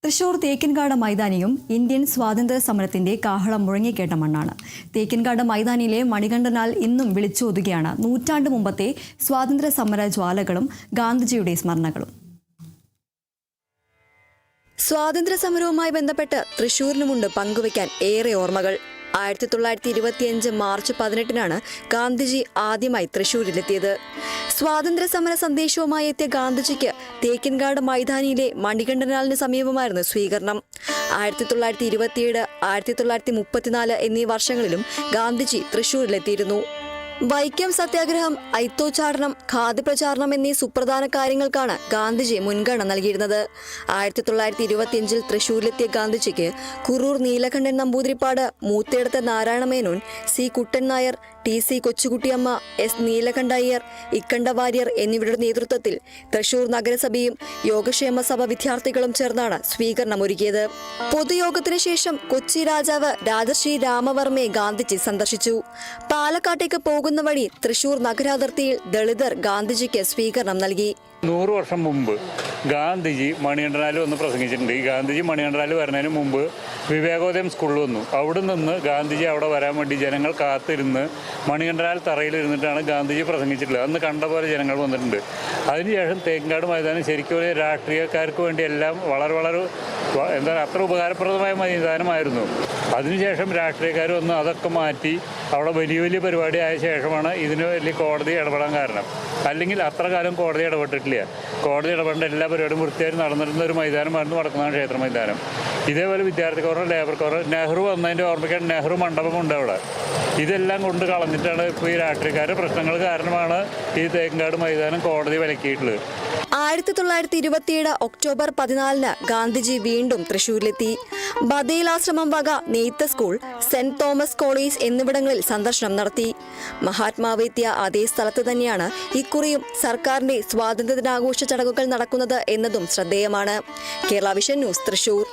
Thrissur Thekkinkadu മൈതാനിയും Indian സ്വാതന്ത്ര്യ സമരത്തിന്റെ കാഹളം മുഴങ്ങിക്കേട്ട മണ്ണാണ്. തേക്കിൻകാട് മൈതാനിയിലെ മണികണ്ഠനാൽ ഇന്നും വിളിച്ചോതുകയാണ് നൂറ്റാണ്ട് മുമ്പത്തെ സ്വാതന്ത്ര്യ സമര ജ്വാലകളും ഗാന്ധിജിയുടെ സ്മരണകളും. സ്വാതന്ത്ര്യ സമരവുമായി ബന്ധപ്പെട്ട് തൃശൂരിനുമുണ്ട് പങ്കുവയ്ക്കാൻ ഏറെ ഓർമ്മകൾ. 1925 മാർച്ച് 18-നാണ് ഗാന്ധിജി ആദ്യമായി തൃശൂരിലെത്തിയത്. സ്വാതന്ത്ര്യ സമര സന്ദേശവുമായി എത്തിയ ഗാന്ധിജിക്ക് തേക്കിൻകാട് മൈതാനിയിലെ മണികണ്ഠനാലിന് സമീപമായിരുന്നു സ്വീകരണം. 1927, 1934 എന്നീ വർഷങ്ങളിലും ഗാന്ധിജി തൃശൂരിലെത്തിയിരുന്നു. വൈക്കം സത്യാഗ്രഹം, ഐത്തോച്ചാടനം, ഖാദി പ്രചാരണം എന്നീ സുപ്രധാന കാര്യങ്ങൾക്കാണ് ഗാന്ധിജി മുൻഗണന നൽകിയിരുന്നത്. 1925 തൃശൂരിലെത്തിയ ഗാന്ധിജിക്ക് കുറൂർ നീലകണ്ഠൻ നമ്പൂതിരിപ്പാട്, മൂത്തേടത്ത് നാരായണമേനോൻ, സി കുട്ടൻ നായർ, ടി.സി. കൊച്ചുകുട്ടിയമ്മ, എസ്. നീലകണ്ഠയ്യർ, ഇക്കണ്ട വാര്യർ എന്നിവരുടെ നേതൃത്വത്തിൽ തൃശൂർ നഗരസഭയും യോഗക്ഷേമ സഭ വിദ്യാർത്ഥികളും ചേർന്നാണ് സ്വീകരണമൊരുക്കിയത്. പൊതുയോഗത്തിന് ശേഷം കൊച്ചി രാജാവ് രാജശ്രീ രാമവർമ്മയെ ഗാന്ധിജി സന്ദർശിച്ചു. പാലക്കാട്ടേക്ക് പോകുന്ന വഴി തൃശൂർ നഗരാതിർത്തിയിൽ ദളിതർ ഗാന്ധിജിക്ക് സ്വീകരണം നൽകി. 100 വർഷം മുമ്പ് ഗാന്ധിജി മണികണ്ഠനാലിൽ വന്ന് പ്രസംഗിച്ചിട്ടുണ്ട്. ഈ ഗാന്ധിജി മണികണ്ഠനാലിൽ വരുന്നതിന് മുമ്പ് വിവേകോദയം സ്കൂളിൽ വന്നു. അവിടെ നിന്ന് ഗാന്ധിജി അവിടെ വരാൻ വേണ്ടി ജനങ്ങൾ കാത്തിരുന്ന് മണികണ്ഠനാൽ തറയിലിരുന്നിട്ടാണ് ഗാന്ധിജി പ്രസംഗിച്ചിട്ടുള്ളത്. അന്ന് കണ്ട പോലെ ജനങ്ങൾ വന്നിട്ടുണ്ട്. അതിനുശേഷം തേക്കിൻകാട് മൈതാനം ശരിക്കും ഒരു രാഷ്ട്രീയക്കാർക്ക് വേണ്ടി എല്ലാം വളരെ അത്ര ഉപകാരപ്രദമായ മൈതാനമായിരുന്നു. അതിനുശേഷം രാഷ്ട്രീയക്കാർ വന്ന് അതൊക്കെ മാറ്റി അവിടെ വലിയ പരിപാടി ആയ ശേഷമാണ് ഇതിന് വലിയ കോടതി ഇടപെടാൻ കാരണം. അല്ലെങ്കിൽ അത്ര കാലം കോടതി ഇടപെട്ടിട്ടില്ല. കോടതി ഇടപെടേണ്ട എല്ലാ പരിപാടിയും വൃത്തിയായി നടന്നിരുന്ന ഒരു മൈതാനമായിരുന്നു വടക്കുന്നാഥ ക്ഷേത്ര മൈതാനം. ഇതേപോലെ വിദ്യാർത്ഥി കോർണർ, ലേബർ കോർണർ, നെഹ്റു വന്നതിൻ്റെ ഓർമ്മിക്കാൻ നെഹ്റു മണ്ഡപമുണ്ട് അവിടെ. ഇതെല്ലാം കൊണ്ട് കളഞ്ഞിട്ടാണ് ഇപ്പോൾ ഈ രാഷ്ട്രീയക്കാരുടെ പ്രശ്നങ്ങൾ കാരണമാണ് ഈ തേക്കിൻകാട് മൈതാനം കോടതി വിലക്കിയിട്ടുള്ളത്. 1927 ഒക്ടോബർ 14-ന് ഗാന്ധിജി വീണ്ടും തൃശൂരിലെത്തി. ബദേലാശ്രമം വക നെയ്ത്ത് സ്കൂൾ, സെന്റ് തോമസ് കോളേജ് എന്നിവിടങ്ങളിൽ സന്ദർശനം നടത്തി. മഹാത്മാവ് എത്തിയ അതേ സ്ഥലത്ത് തന്നെയാണ് ഇക്കുറിയും സർക്കാരിന്റെ സ്വാതന്ത്ര്യ ദിനാഘോഷ ചടങ്ങുകൾ നടക്കുന്നത് എന്നതും ശ്രദ്ധേയമാണ്. Kerala vision news, Thrissur.